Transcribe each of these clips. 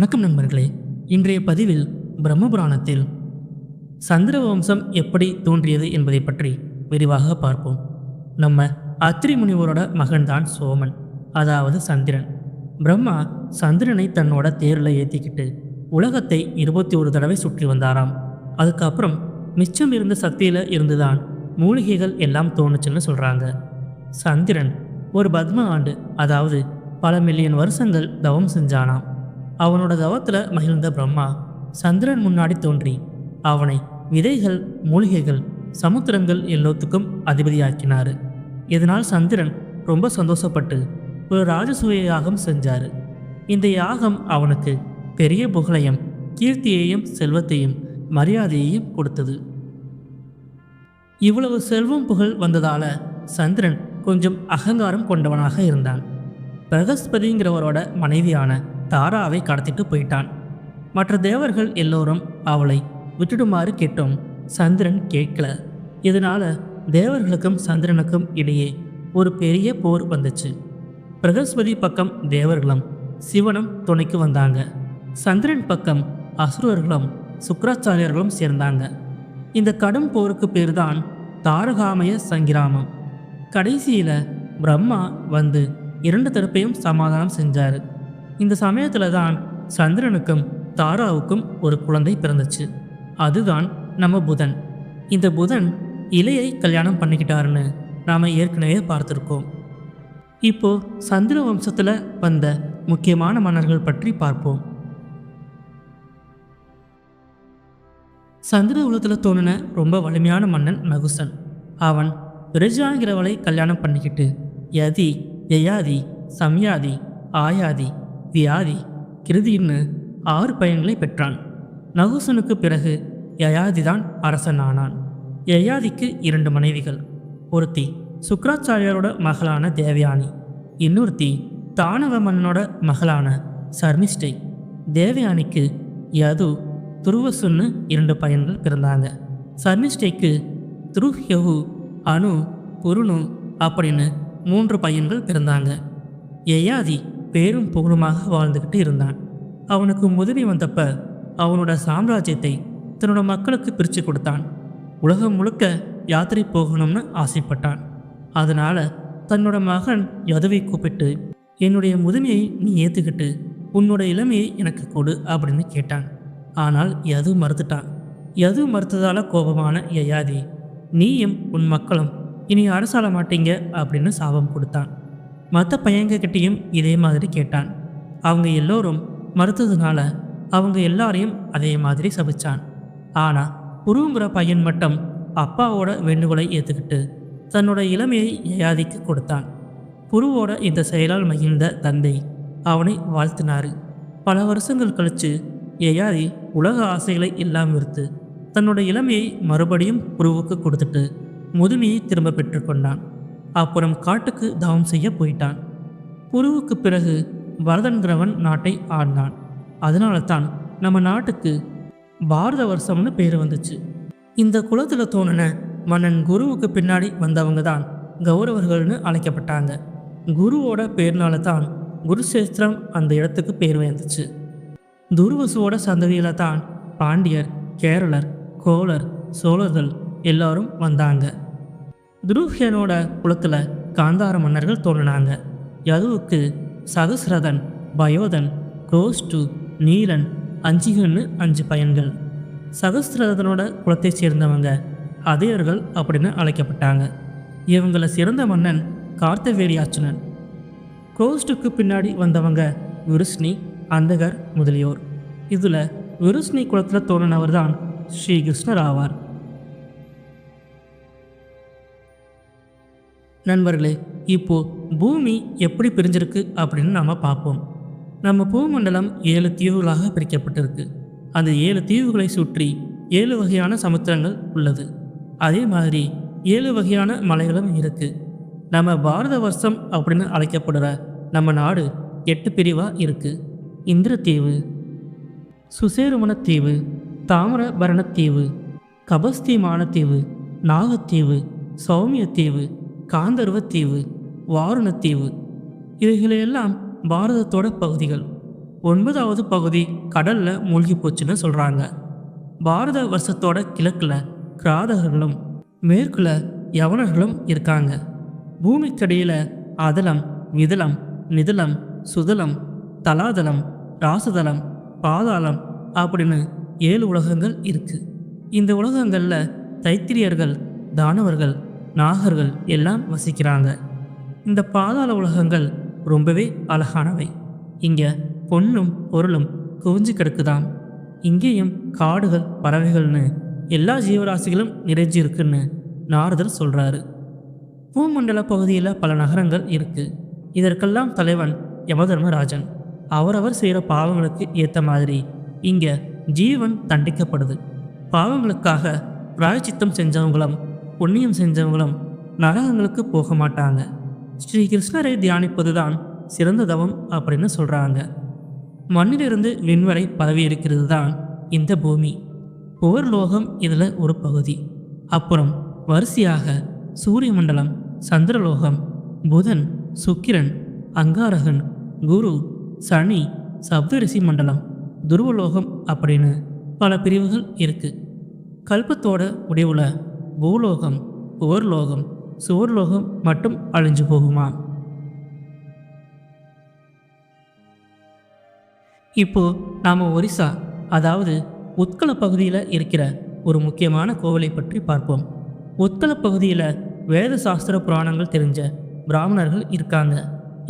வணக்கம் நண்பர்களே. இன்றைய பதிவில் பிரம்மபுராணத்தில் சந்திர வம்சம் எப்படி தோன்றியது என்பதை பற்றி விரிவாக பார்ப்போம். நம்ம அத்திரி முனிவரோட மகன்தான் சோமன், அதாவது சந்திரன். பிரம்மா சந்திரனை தன்னோட தேரில் ஏற்றிக்கிட்டு உலகத்தை 21 தடவை சுற்றி வந்தாராம். அதுக்கப்புறம் மிச்சம் இருந்த சக்தியில் இருந்துதான் மூலிகைகள் எல்லாம் தோணுச்சுன்னு சொல்கிறாங்க. சந்திரன் ஒரு பத்ம ஆண்டு, அதாவது பல மில்லியன் வருஷங்கள் தவம் செஞ்சானாம். அவனோட தவத்தில் மகிழ்ந்த பிரம்மா சந்திரன் முன்னாடி தோன்றி அவனை விதைகள், மூலிகைகள், சமுத்திரங்கள் எல்லாத்துக்கும் அதிபதியாக்கினார். இதனால் சந்திரன் ரொம்ப சந்தோஷப்பட்டு ஒரு ராஜசூய யாகம் செஞ்சார். இந்த யாகம் அவனுக்கு பெரிய புகழையும், கீர்த்தியையும், செல்வத்தையும், மரியாதையையும் கொடுத்தது. இவ்வளவு செல்வம் புகழ் வந்ததால சந்திரன் கொஞ்சம் அகங்காரம் கொண்டவனாக இருந்தான். பிரகஸ்பதிங்கிறவரோட மனைவியான தாராவை கடத்திட்டு போயிட்டான். மற்ற தேவர்கள் எல்லோரும் அவளை விட்டுடுமாறு கேட்டோம். சந்திரன் கேட்கல. இதனால தேவர்களுக்கும் சந்திரனுக்கும் இடையே ஒரு பெரிய போர் வந்துச்சு. பிரகஸ்பதி பக்கம் தேவர்களும் சிவனும் துணைக்கு வந்தாங்க. சந்திரன் பக்கம் அசுரர்களும் சுக்கராச்சாரியர்களும் சேர்ந்தாங்க. இந்த கடும் போருக்கு பேர்தான் தாரகாமய சங்கிராமம். கடைசியில் பிரம்மா வந்து 2 தரப்பையும் சமாதானம் செஞ்சார். இந்த சமயத்தில் தான் சந்திரனுக்கும் தாராவுக்கும் ஒரு குழந்தை பிறந்துச்சு. அதுதான் நம்ம புதன். இந்த புதன் இலையை கல்யாணம் பண்ணிக்கிட்டாருன்னு நாம் ஏற்கனவே பார்த்துருக்கோம். இப்போ சந்திர வம்சத்தில் வந்த முக்கியமான மன்னர்கள் பற்றி பார்ப்போம். சந்திர குலத்தில் தோணின ரொம்ப வலிமையான மன்னன் நகுசன். அவன் விரஜாங்கிறவளை கல்யாணம் பண்ணிக்கிட்டு யதி, யயாதி, சம்யாதி, ஆயாதி, வியாதி, கிருதின்னு 6 பையன்களை பெற்றான். நகுசனுக்கு பிறகு யயாதிதான் அரசன் ஆனான். யயாதிக்கு 2 மனைவிகள். ஒருத்தி சுக்கராச்சாரியரோட மகளான தேவயானி, இன்னொருத்தி தானவ மன்னனோட மகளான சர்மிஷ்டை. தேவயானிக்கு யது, துருவசுன்னு 2 பையன்கள் பிறந்தாங்க. சர்மிஷ்டைக்கு துருஹ்யகு, அணு, புருணு அப்படின்னு 3 பையன்கள் பிறந்தாங்க. யயாதி பேரும் புகழுமாக வாழ்ந்துக்கிட்டு இருந்தான். அவனுக்கு முதுமை வந்தப்ப அவனோட சாம்ராஜ்யத்தை தன்னோட மக்களுக்கு பிரித்து கொடுத்தான். உலகம் முழுக்க யாத்திரை போகணும்னு ஆசைப்பட்டான். அதனால் தன்னோட மகன் யதுவை கூப்பிட்டு, என்னுடைய முதுமையை நீ ஏற்றுக்கிட்டு உன்னோட இளமையை எனக்கு கொடு அப்படின்னு கேட்டான். ஆனால் யது மறுத்துட்டான். யது மறுத்ததால் கோபமான யயாதி, நீயும் உன் மக்களும் இனி அரசாள மாட்டீங்க அப்படின்னு சாபம் கொடுத்தான். மற்ற பையன்கிட்டையும் இதே மாதிரி கேட்டான். அவங்க எல்லோரும் மறுத்ததுனால அவங்க எல்லாரையும் அதே மாதிரி சபிச்சான். ஆனால் புருங்கிற பையன் மட்டும் அப்பாவோட வேண்டுகோளை ஏற்றுக்கிட்டு தன்னோட இளமையை யயாதிக்கு கொடுத்தான். புருவோட இந்த செயலால் மகிழ்ந்த தந்தை அவனை வாழ்த்தினார். பல வருஷங்கள் கழித்து யயாதி உலக ஆசைகளை எல்லாம் விடுத்து தன்னோட இளமையை மறுபடியும் புருவுக்கு கொடுத்துட்டு முதுமையை திரும்ப பெற்றுக்கொண்டான். அப்புறம் காட்டுக்கு தவம் செய்ய போயிட்டான். புருவுக்கு பிறகு பரதன்கிறவன் நாட்டை ஆடினான். அதனால தான் நம்ம நாட்டுக்கு பாரத வருஷம்னு பேர் வந்துச்சு. இந்த குலத்தில் தோணின மன்னன் குருவுக்கு பின்னாடி வந்தவங்க தான் கௌரவர்கள்னு அழைக்கப்பட்டாங்க. குருவோட பேர்னால தான் குருசேஸ்திரம் அந்த இடத்துக்கு பேர் வந்துச்சு. துருவசுவோட சந்ததியில் தான் பாண்டியர், கேரளர், கோளர், சோழர்கள் எல்லாரும் வந்தாங்க. துருஹ்யனோட குலத்தில் காந்தார மன்னர்கள் தோன்றினாங்க. யதுவுக்கு சகஸ்ரதன், பயோதன், கோஷ்டு, நீலன், அஞ்சிகன்னு 5 பையன்கள். சகஸ்ரதனோட குலத்தை சேர்ந்தவங்க அதேயர்கள் அப்படின்னு அழைக்கப்பட்டாங்க. இவங்களை சிறந்த மன்னன் கார்த்தவேரியாச்சுனன். கோஷ்டுக்கு பின்னாடி வந்தவங்க விருஷ்ணி, அந்தகர் முதலியோர். இதில் விருஷ்ணி குலத்தில் தோன்றினவர் தான் ஸ்ரீகிருஷ்ணர் ஆவார். நண்பர்களே, இப்போது பூமி எப்படி பிரிஞ்சிருக்கு அப்படின்னு நாம் பார்ப்போம். நம்ம பூமண்டலம் 7 தீவுகளாக பிரிக்கப்பட்டிருக்கு. அந்த 7 தீவுகளை சுற்றி 7 வகையான சமுத்திரங்கள் உள்ளது. அதே மாதிரி 7 வகையான மலைகளும் இருக்குது. நம்ம பாரத வருஷம் அப்படின்னு அழைக்கப்படுற நம்ம நாடு 8 பிரிவாக இருக்குது. இந்திரத்தீவு, சுசேருமணத்தீவு, தாமிரபரணத்தீவு, கபஸ்திமானத்தீவு, நாகத்தீவு, சௌமியத்தீவு, காந்தர்வத்தீவு, வாருணத்தீவு, இவைகளெல்லாம் பாரதத்தோட பகுதிகள். 9வது பகுதி கடல்ல மூழ்கி போச்சுன்னு சொல்றாங்க. பாரத வருஷத்தோட கிழக்குல கிராதகர்களும் மேற்குல யவனர்களும் இருக்காங்க. பூமிக்கடியில அதலம், விதலம், நிதலம், சுதலம், தலாதலம், ராசதலம், பாதாளம் அப்படின்னு 7 உலகங்கள் இருக்கு. இந்த உலகங்கள்ல தைத்திரியர்கள், தானவர்கள், நாகர்கள் எல்லாம் வசிக்கிறாங்க. இந்த பாதாள உலகங்கள் ரொம்பவே அழகானவை. இங்க பொன்னும் பொருளும் குவிஞ்சு கிடக்குதாம். இங்கேயும் காடுகள், பறவைகள்னு எல்லா ஜீவராசிகளும் நிறைஞ்சு இருக்குன்னு நாரதர் சொல்றாரு. பூமண்டல பகுதியில் பல நகரங்கள் இருக்கு. இதற்கெல்லாம் தலைவன் யமதர்மராஜன். அவரவர் செய்கிற பாவங்களுக்கு ஏற்ற மாதிரி இங்க ஜீவன் தண்டிக்கப்படுது. பாவங்களுக்காக பிராயச்சித்தம் செஞ்சவங்களும் புண்ணியம் செஞ்சவங்களும் நரகங்களுக்கு போக மாட்டாங்க. ஸ்ரீ கிருஷ்ணரை தியானிப்பது தான் சிறந்த தவம் அப்படின்னு சொல்றாங்க. மண்ணிலிருந்து விண்வரை பரவி இருக்கிறது தான் இந்த பூமி. புவர்லோகம் இதில் ஒரு பகுதி. அப்புறம் வரிசையாக சூரிய மண்டலம், சந்திரலோகம், புதன், சுக்கிரன், அங்காரகன், குரு, சனி, சப்தரிசி மண்டலம், துருவலோகம் அப்படின்னு பல பிரிவுகள் இருக்கு. கல்பத்தோட முடிவுல பூலோகம், புவர்லோகம், சுவர்லோகம் மட்டும் அழிஞ்சு போகுமா? இப்போ நாம் ஒரிசா, அதாவது உத்கல பகுதியில் இருக்கிற ஒரு முக்கியமான கோவிலை பற்றி பார்ப்போம். உத்கல பகுதியில் வேத சாஸ்திர புராணங்கள் தெரிஞ்ச பிராமணர்கள் இருக்காங்க.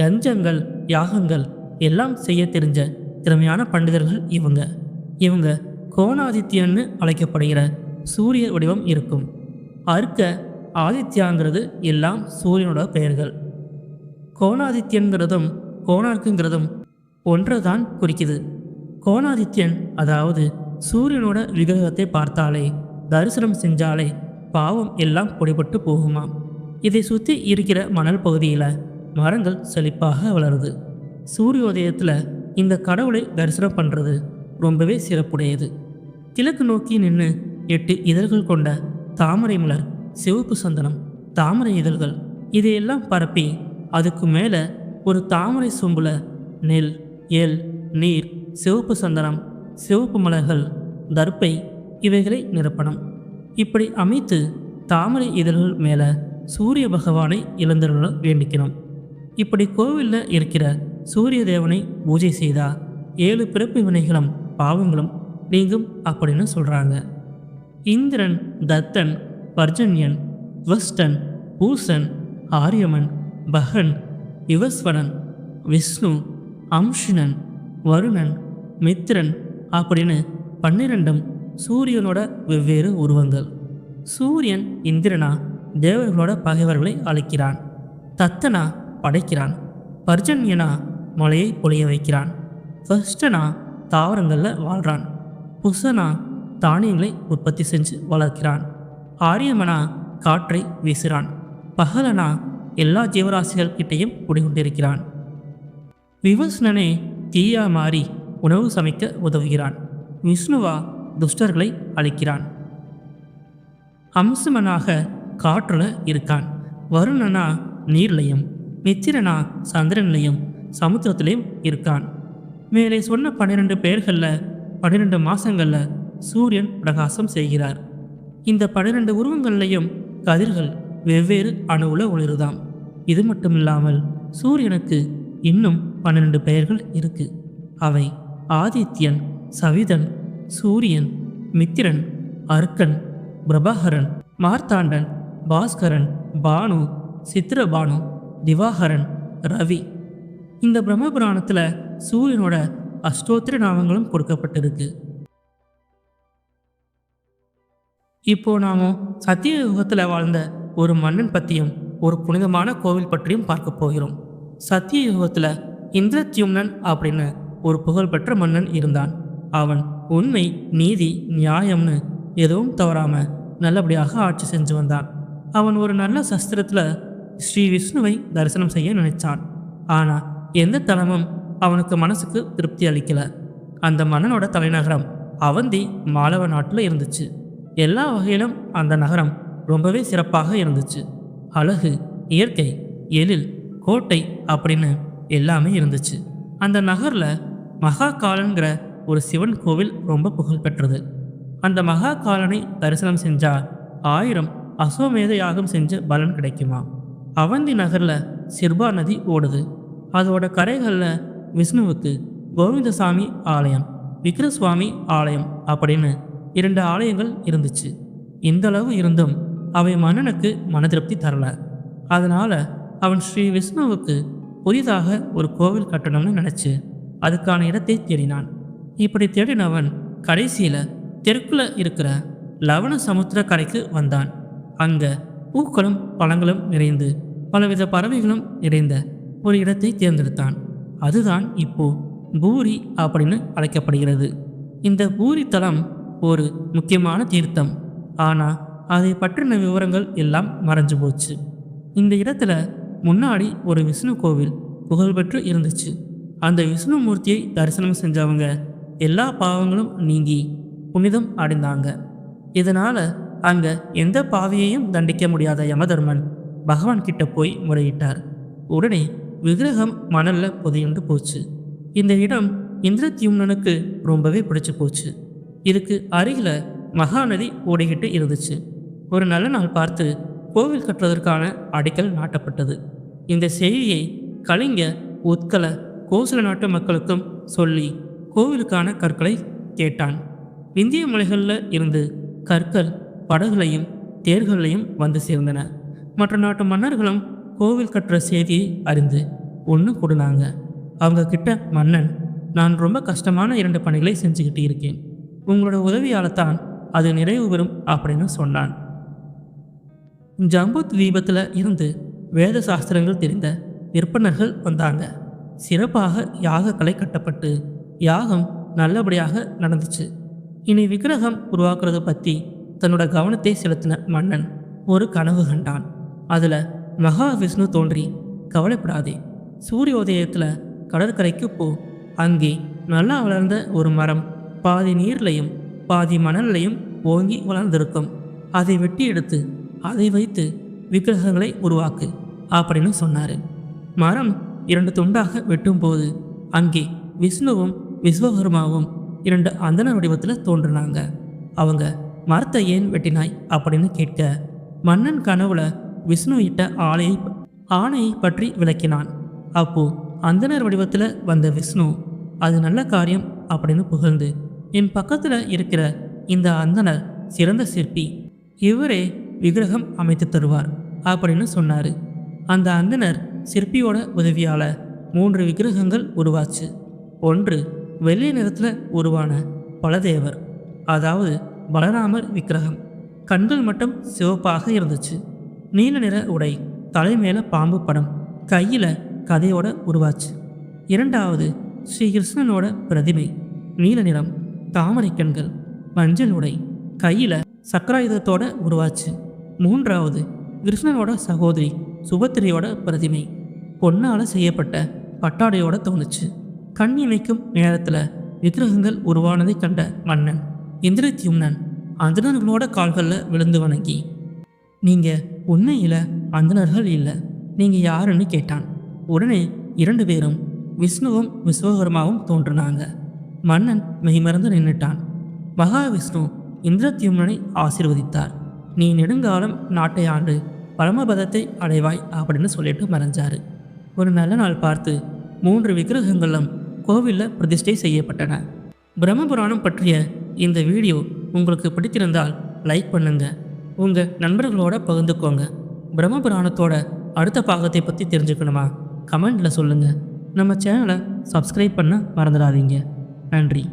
யஞ்சங்கள், யாகங்கள் எல்லாம் செய்ய தெரிஞ்ச திறமையான பண்டிதர்கள் இவங்க கோணாதித்யன்னு அழைக்கப்படுகிற சூரிய வடிவம் இருக்கும். அர்க்க, ஆதித்யாங்கிறது எல்லாம் சூரியனோட பெயர்கள். கோணாதித்யன்கிறதும் கோணார்க்குங்கிறதும் ஒன்றை தான் குறிக்குது. கோணாதித்யன் அதாவது சூரியனோட விக்கிரகத்தை பார்த்தாலே, தரிசனம் செஞ்சாலே பாவம் எல்லாம் பொடிபட்டு போகுமாம். இதை சுற்றி இருக்கிற மணல் பகுதியில் மரங்கள் செழிப்பாக வளருது. சூரியோதயத்தில் இந்த கடவுளை தரிசனம் பண்ணுறது ரொம்பவே சிறப்புடையது. கிழக்கு நோக்கி நின்று 8 இதழ்கள் கொண்ட தாமரை மலர், சிவப்பு சந்தனம், தாமரை இதழ்கள் இதையெல்லாம் பரப்பி அதுக்கு மேலே ஒரு தாமரை சொம்புல நெல், எள், நீர், சிவப்பு சந்தனம், சிவப்பு மலர்கள், தர்ப்பை இவைகளை நிரப்பணும். இப்படி அமைத்து தாமரை இதழ்கள் மேலே சூரிய பகவானை இழந்தருள வேண்டிக்கணும். இப்படி கோவிலில் இருக்கிற சூரிய தேவனை பூஜை செய்தா 7 பிறப்பு வினைகளும் பாவங்களும் நீங்கும் அப்படின்னு சொல்கிறாங்க. இந்திரன், தத்தன், பர்ஜன்யன், வஸ்டன், பூசன், ஆரியமன், பகன், விவஸ்வனன், விஷ்ணு, அம்ஷினன், வருணன், மித்திரன் அப்படின்னு 12ம் சூரியனோட வெவ்வேறு உருவங்கள். சூரியன் இந்திரனா தேவர்களோட பகைவர்களை அழிக்கிறான். தத்தனா படைக்கிறான். பர்ஜன்யனா மழையை பொழிய வைக்கிறான். ஃபஸ்டனா தாவரங்களில் வாழ்கிறான். புசனா தானியங்களை உற்பத்தி செஞ்சு வளர்க்கிறான். ஆரியமனா காற்றை வீசுகிறான். பகலனா எல்லா ஜீவராசிகள் கிட்டையும் குடிகொண்டிருக்கிறான். விவஸ்னனே தீயா மாறி உணவு சமைக்க உதவுகிறான். விஷ்ணுவா துஷ்டர்களை அழிக்கிறான். அம்சமனாக காற்றுல இருக்கான். வருணனா நீர்லையும், மித்திரனா சந்திரன்லையும் சமுத்திரத்திலையும் இருக்கான். மேலே சொன்ன 12 பெயர்களில் 12 மாதங்களில் சூரியன் பிரகாசம் செய்கிறார். இந்த 12 உருவங்கள்லையும் கதிர்கள் வெவ்வேறு அணுவுல ஒளிருதாம். இது மட்டுமில்லாமல் சூரியனுக்கு இன்னும் 12 பெயர்கள் இருக்கு. அவை ஆதித்யன், சவிதன், சூரியன், மித்திரன், அர்க்கன், பிரபாகரன், மார்த்தாண்டன், பாஸ்கரன், பானு, சித்திரபானு, திவாகரன், ரவி. இந்த பிரம்மபுராணத்தில் சூரியனோட அஷ்டோத்திர நாமங்களும் கொடுக்கப்பட்டிருக்கு. இப்போ நாம சத்திய யுகத்தில் வாழ்ந்த ஒரு மன்னன் பற்றியும் ஒரு புனிதமான கோவில் பற்றியும் பார்க்க போகிறோம். சத்திய யுகத்தில் இந்திரத்யும்னன் அப்படின்னு ஒரு புகழ்பெற்ற மன்னன் இருந்தான். அவன் உண்மை, நீதி, நியாயம்னு எதுவும் தவறாம நல்லபடியாக ஆட்சி செஞ்சு வந்தான். அவன் ஒரு நல்ல சஸ்திரத்தில் ஸ்ரீ விஷ்ணுவை தரிசனம் செய்ய நினைச்சான். ஆனால் எந்த தலமும் அவனுக்கு மனசுக்கு திருப்தி அளிக்கல. அந்த மன்னனோட தலைநகரம் அவந்தி மாலவ நாட்டில் இருந்துச்சு. எல்லா வகையிலும் அந்த நகரம் ரொம்பவே சிறப்பாக இருந்துச்சு. அழகு, இயற்கை, எழில், கோட்டை அப்படின்னு எல்லாமே இருந்துச்சு. அந்த நகரில் மகாகாலன்கிற ஒரு சிவன் கோவில் ரொம்ப புகழ் பெற்றது. அந்த மகாகாலனை தரிசனம் செஞ்சா 1000 அஸ்வமேத யாகம் செஞ்ச பலன் கிடைக்குமா. அவந்தி நகர்ல சிர்பா நதி ஓடுது. அதோட கரைகளில் விஷ்ணுவுக்கு கோவிந்தசாமி ஆலயம், விக்ரசுவாமி ஆலயம் அப்படின்னு 2 ஆலயங்கள் இருந்துச்சு. இந்த அளவு இருந்தும் அவை மன்னனுக்கு மன திருப்தி தரல. அதனால அவன் ஸ்ரீ விஷ்ணுவுக்கு புதிதாக ஒரு கோவில் கட்டணும்னு நினைச்சு அதுக்கான இடத்தை தேடினான். இப்படி தேடினவன் கடைசியில தெற்குல இருக்கிற லவண சமுத்திர கரைக்கு வந்தான். அங்க பூக்களும் பழங்களும் நிறைந்து பலவித பறவைகளும் நிறைந்த ஒரு இடத்தை தேர்ந்தெடுத்தான். அதுதான் இப்போ பூரி அப்படின்னு அழைக்கப்படுகிறது. இந்த பூரி தலம் ஒரு முக்கியமான தீர்த்தம். ஆனால் அதை பற்றின விவரங்கள் எல்லாம் மறைஞ்சு போச்சு. இந்த இடத்துல முன்னாடி ஒரு விஷ்ணு கோவில் புகழ்பெற்று இருந்துச்சு. அந்த விஷ்ணு மூர்த்தியை தரிசனம் செஞ்சவங்க எல்லா பாவங்களும் நீங்கி புனிதம் அடைந்தாங்க. இதனால் அங்கே எந்த பாவியையும் தண்டிக்க முடியாத யமதர்மன் பகவான் கிட்ட போய் முறையிட்டார். உடனே விக்கிரகம் மணலில் புதையுண்டு போச்சு. இந்த இடம் இந்திரத்யும்னனுக்கு ரொம்பவே பிடிச்சு போச்சு. இதுக்கு அருகில் மகாநதி ஓடிக்கிட்டு இருந்துச்சு. ஒரு நல்ல நாள் பார்த்து கோவில் கட்டுவதற்கான அடிக்கல் நாட்டப்பட்டது. இந்த செய்தியை கலிங்க, உத்கல, கோசல நாட்டு மக்களுக்கும் சொல்லி கோவிலுக்கான கற்களை கேட்டான். விந்திய மலைகளில் இருந்து கற்கள் படகுலையும் தேர்களையும் வந்து சேர்ந்தன. மற்ற நாட்டு மன்னர்களும் கோவில் கட்டுற செய்தியை அறிந்து ஒன்று கொடுனாங்க. அவங்க கிட்ட மன்னன், நான் ரொம்ப கஷ்டமான 2 பணிகளை செஞ்சுக்கிட்டு இருக்கேன். உங்களோட உதவியால் தான் அது நிறைவு பெறும் அப்படின்னு சொன்னான். ஜம்பு தீபத்தில் இருந்து வேத சாஸ்திரங்கள் தெரிந்த விற்பனர்கள் வந்தாங்க. சிறப்பாக யாகக்கலை கட்டப்பட்டு யாகம் நல்லபடியாக நடந்துச்சு. இனி விக்கிரகம் உருவாக்குறதை பற்றி தன்னோட கவனத்தை செலுத்தின மன்னன் ஒரு கனவு கண்டான். அதில் மகாவிஷ்ணு தோன்றி, கவலைப்படாதே, சூரியோதயத்தில் கடற்கரைக்கு போ. அங்கே நல்லா வளர்ந்த ஒரு மரம் பாதி நீர்லையும் பாதி மணல்லையும் ஓங்கி வளர்ந்திருக்கும். அதை வெட்டி எடுத்து அதை வைத்து விக்கிரகங்களை உருவாக்கு அப்படின்னு சொன்னார். மரம் 2 துண்டாக வெட்டும்போது அங்கே விஷ்ணுவும் விஸ்வகர்மாவும் 2 அந்தன வடிவத்தில் தோன்றினாங்க. அவங்க மரத்தை ஏன் வெட்டினாய் அப்படின்னு கேட்க, மன்னன் கனவுல விஷ்ணு இட்ட ஆணையை பற்றி விளக்கினான். அப்போ அந்தனர் வடிவத்தில் வந்த விஷ்ணு அது நல்ல காரியம் அப்படின்னு புகழ்ந்து, என் பக்கத்தில் இருக்கிற இந்த அந்தனர் சிறந்த சிற்பி, இவரே விக்கிரகம் அமைத்து தருவார் அப்படின்னு சொன்னார். அந்த அந்தனர் சிற்பியோட உதவியால் 3 விக்கிரகங்கள் உருவாச்சு. ஒன்று வெள்ளை நிறத்தில் உருவான பலதேவர், அதாவது பலராமர் விக்கிரகம். கண்கள் மட்டும் சிவப்பாக இருந்துச்சு. நீல நிற உடை, தலை மேலே பாம்பு படம், கையில் கதையோட உருவாச்சு. 2வது ஸ்ரீகிருஷ்ணனோட பிரதிமை, நீல நிறம், தாமரை கண்கள், மஞ்சள் உடை, கையில் சக்கராயுதத்தோட உருவாச்சு. 3வது கிருஷ்ணனோட சகோதரி சுபத்திரையோட பிரதிமை, பொன்னால் செய்யப்பட்ட பட்டாடையோட தோணுச்சு. கண் இமைக்கும் நேரத்தில் விக்கிரகங்கள் உருவானதை கண்ட மன்னன் இந்திரத்யும்னன் அந்தணர்களோட கால்களில் விழுந்து வணங்கி, நீங்கள் உண்மையில் அந்தணர்கள் இல்லை, நீங்கள் யாருன்னு கேட்டான். உடனே 2 பேரும் விஷ்ணுவும் விஸ்வகர்மாவும் தோன்றினாங்க. மன்னன் மெய்மறந்து நின்றுட்டான். மகாவிஷ்ணு இந்திரத்யும்னனை ஆசீர்வதித்தார். நீ நெடுங்காலம் நாட்டை ஆண்டு பரமபதத்தை அடைவாய் அப்படின்னு சொல்லிட்டு மறைஞ்சாரு. ஒரு நல்ல நாள் பார்த்து 3 விக்கிரகங்களும் கோவிலில் பிரதிஷ்டை செய்யப்பட்டன. பிரம்மபுராணம் பற்றிய இந்த வீடியோ உங்களுக்கு பிடித்திருந்தால் லைக் பண்ணுங்க, உங்கள் நண்பர்களோட பகிர்ந்துக்கோங்க. பிரம்மபுராணத்தோட அடுத்த பாகத்தை பற்றி தெரிஞ்சுக்கணுமா கமெண்டில் சொல்லுங்கள். நம்ம சேனலை சப்ஸ்கிரைப் பண்ண மறந்துடாதீங்க. நன்றி.